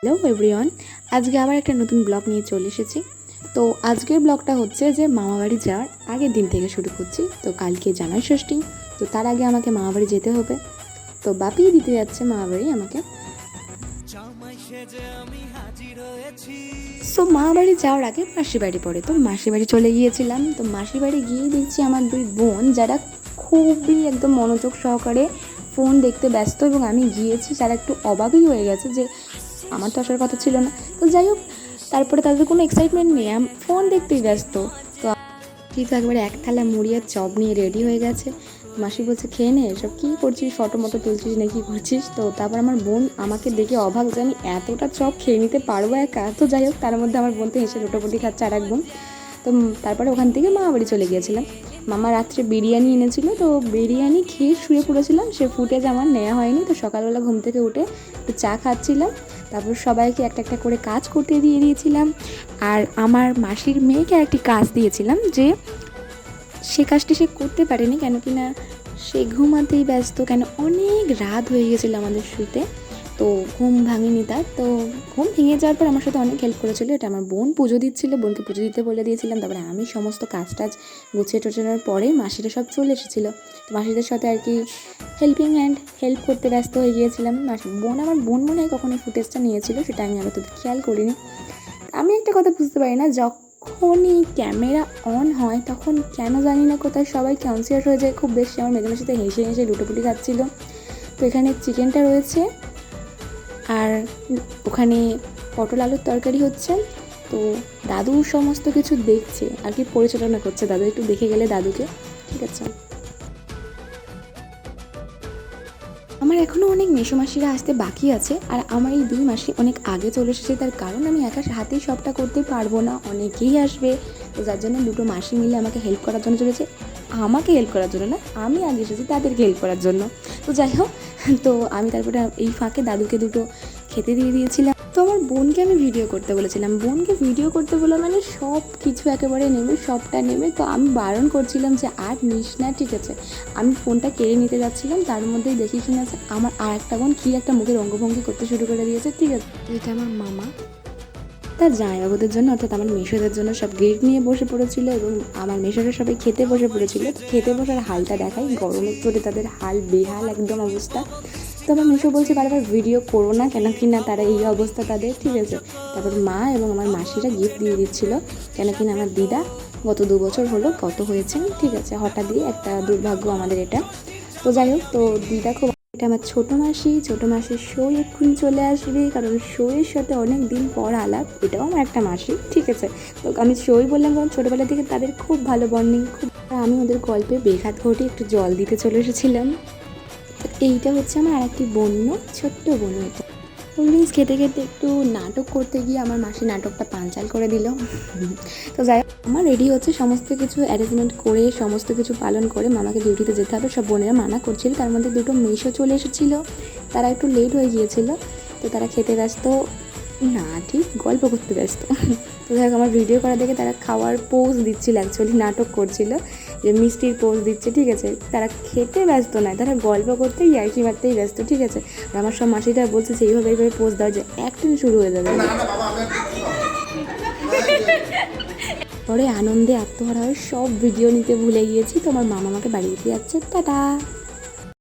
Hello everyone, আজকে আবার একটা নতুন ব্লগ নিয়ে চলে এসেছি। তো আজকের ব্লগটা হচ্ছে যে মামাবাড়ি যাওয়ার আগের দিন থেকে শুরু করছি। তো কালকে জামাই ষষ্ঠী, তো তার আগে আমাকে মামাবাড়ি যেতে হবে। তো বাপি দিতে যাচ্ছে মামাবাড়ি আমাকে। সো মামাবাড়ি যাওয়ার আগে মাসির বাড়ি পড়ে, তো মাসির বাড়ি চলে গিয়েছিলাম। তো মাসির বাড়ি গিয়ে দেখছি আমার দুই বোন, যারা খুবই একদম মনোযোগ সহকারে ফোন দেখতে ব্যস্ত, এবং আমি গিয়েছি তারা একটু অবাকই হয়ে গেছে যে আমার তো আসার কথা ছিল না। তো যাই হোক, তারপরে তাদের কোনো এক্সাইটমেন্ট নেই, আমি ফোন দেখতেই ব্যস্ত। তো কিন্তু একবারে এক থালা মুড়ি আর চপ নিয়ে রেডি হয়ে গেছে। মাসি বলছে খেয়ে নে, এসব কী করছিস, ফটো মটো তুলছিস না কি করছিস। তো তারপর আমার বোন আমাকে দেখে অবাক যে আমি এতটা চপ খেয়ে নিতে পারবো একা। তো যাই হোক, তার মধ্যে আমার বোন তো হেসে লোটাপটি খাচ্ছে আর এক বোন। তো তারপরে ওখান থেকে মামাবাড়ি চলে গিয়েছিলাম। মামা রাত্রে বিরিয়ানি এনেছিল, তো বিরিয়ানি খেয়ে শুয়ে পড়েছিলাম, সে ফুটেজ আমার নেওয়া হয়নি। তো সকালবেলা ঘুম থেকে উঠে একটু চা খাচ্ছিলাম, তারপর সবাইকে একটা একটা করে কাজ করতে দিয়ে দিয়েছিলাম। আর আমার মাসির মেয়েকে একটি কাজ দিয়েছিলাম, যে সে কাজটি সে করতে পারেনি, কেন কি না সে ঘুমাতেই ব্যস্ত, কেন অনেক রাত হয়ে গেছিলো আমাদের শুতে। তো ঘুম ভাঙেনি তার। তো ঘুম ভেঙে যাওয়ার পর আমার সাথে অনেক হেল্প করেছিল। এটা আমার বোন পুজো দিচ্ছিলো, বোনকে পুজো দিতে বলে দিয়েছিলাম। তারপরে আমি সমস্ত কাজ টাজ গুছিয়ে টোছানোর পরে মাসিরা সব চলে এসেছিলো। তো মাসিদের সাথে আর কি হেল্প করতে ব্যস্ত হয়ে গিয়েছিলাম। আমার বোন মনে হয় কখন এই ফুটেজটা নিয়েছিল, সেটা আমি আবার তোদের খেয়াল করিনি। আমি একটা কথা বুঝতে পারি না, যখনই ক্যামেরা অন হয় তখন কেন জানি না কোথায় সবাই কনসিয়াস হয়ে যায় খুব বেশি। আমার মেয়েদের সাথে হেসে হেসে লুটোপুটি খাচ্ছিলো। তো এখানে চিকেনটা রয়েছে, আর ওখানে পটল আলুর তরকারি হচ্ছে। তো দাদু সমস্ত কিছু দেখছে আর কি, পরিচালনা করছে। দাদু একটু দেখে গেলে দাদুকে, ঠিক আছে। আমার এখনও অনেক মেসোমাসিরা আসতে বাকি আছে, আর আমার এই দুই মাসি অনেক আগে চলে এসেছে। তার কারণ আমি একা হাতেই সবটা করতে পারবো না, অনেকেই আসবে। তো যার জন্য দুটো মাসি মিলে আমাকে হেল্প করার জন্য চলেছে। আমাকে হেল্প করার জন্য না, আমি আগে এসেছি তাদেরকে হেল্প করার জন্য। তো যাই হোক, তো আমি তারপরে এই ফাঁকে দাদুকে দুটো খেতে দিয়ে দিয়েছিলাম। তো আমার বোনকে আমি ভিডিও করতে বলেছিলাম, বোনকে ভিডিও করতে বলে মানে সব কিছু একেবারে নেবে, সবটা নেবে। তো আমি বারণ করছিলাম যে আর নিস না, ঠিক আছে। আমি ফোনটা কেড়ে নিতে যাচ্ছিলাম, তার মধ্যেই দেখি কিনা যে আমার আর একটা বোন কী একটা মুখের অঙ্গভঙ্গি করতে শুরু করে দিয়েছে, ঠিক আছে। এটা আমার মামা তার জামাইবাবুদের জন্য, অর্থাৎ আমার মেশোদের জন্য সব গিফট নিয়ে বসে পড়েছিল, এবং আমার মেশোরা সবাই খেতে বসে পড়েছিল। খেতে বসার হালটা দেখাই, গরমের চোটে তাদের হাল বেহাল একদম অবস্থা। তো আমার মেশো বলছে বারবার ভিডিও করো না, কেন কি না তারা এই অবস্থা তাদের, ঠিক আছে। তারপর মা এবং আমার মাসিরা গিফট দিয়ে দিচ্ছিলো, কেন কি না আমার দিদা গত 2 বছর হলো গত হয়েছেন, ঠিক আছে। হঠাৎ দিয়ে একটা দুর্ভাগ্য আমাদের এটা। তো যাই হোক, তো দিদা খুব, এটা আমার ছোটো মাসির শো এক্ষুনি চলে আসবে, কারণ শোয়ের সাথে অনেক দিন পর আলাপ। এটাও আমার একটা মাসি, ঠিক আছে। তো আমি শোই বললাম কারণ ছোটোবেলা থেকে তাদের খুব ভালো বন্ডিং, খুব। আমি ওদের গল্পে বেঘাত ঘটে একটু জল দিতে চলে এসেছিলাম। তো এইটা হচ্ছে আমার আর একটি বোন, ছোট্ট বোন। এটা কোল্ড ড্রিঙ্কস খেতে খেতে একটু নাটক করতে গিয়ে আমার মাসি নাটকটা পাঞ্চাল করে দিল। তো যাই হোক, আমার রেডি হচ্ছে, সমস্ত কিছু অ্যারেঞ্জমেন্ট করে সমস্ত কিছু পালন করে মামাকে ডিউটিতে যেতে হবে। সব বোনেরা মানা করছিল, তার মধ্যে দুটো মেশো চলে এসেছিলো, তারা একটু লেট হয়ে গিয়েছিল। তো তারা খেতে ব্যস্ত না, ঠিক গল্প করতে ব্যস্ত। তো যাই হোক, আমার ভিডিও করা দেখে তারা খাওয়ার পোজ দিচ্ছিল, অ্যাকচুয়ালি নাটক করছিল যে মিষ্টির পোজ দিচ্ছে, ঠিক আছে। তারা খেতে ব্যস্ত নয়, তারা গল্প করতেই ইয়ার্কি মারতেই ব্যস্ত, ঠিক আছে। আর আমার সব মাসিটা বলছে যে এইভাবে পোজ দেওয়া, যে অ্যাক্টিং শুরু হয়ে যাবে। পরে আনন্দে আত্মহারা হয়ে সব ভিডিও নিতে ভুলে গিয়েছি। তো আমার মামা আমাকে বাড়ি দিতে যাচ্ছে, টাটা।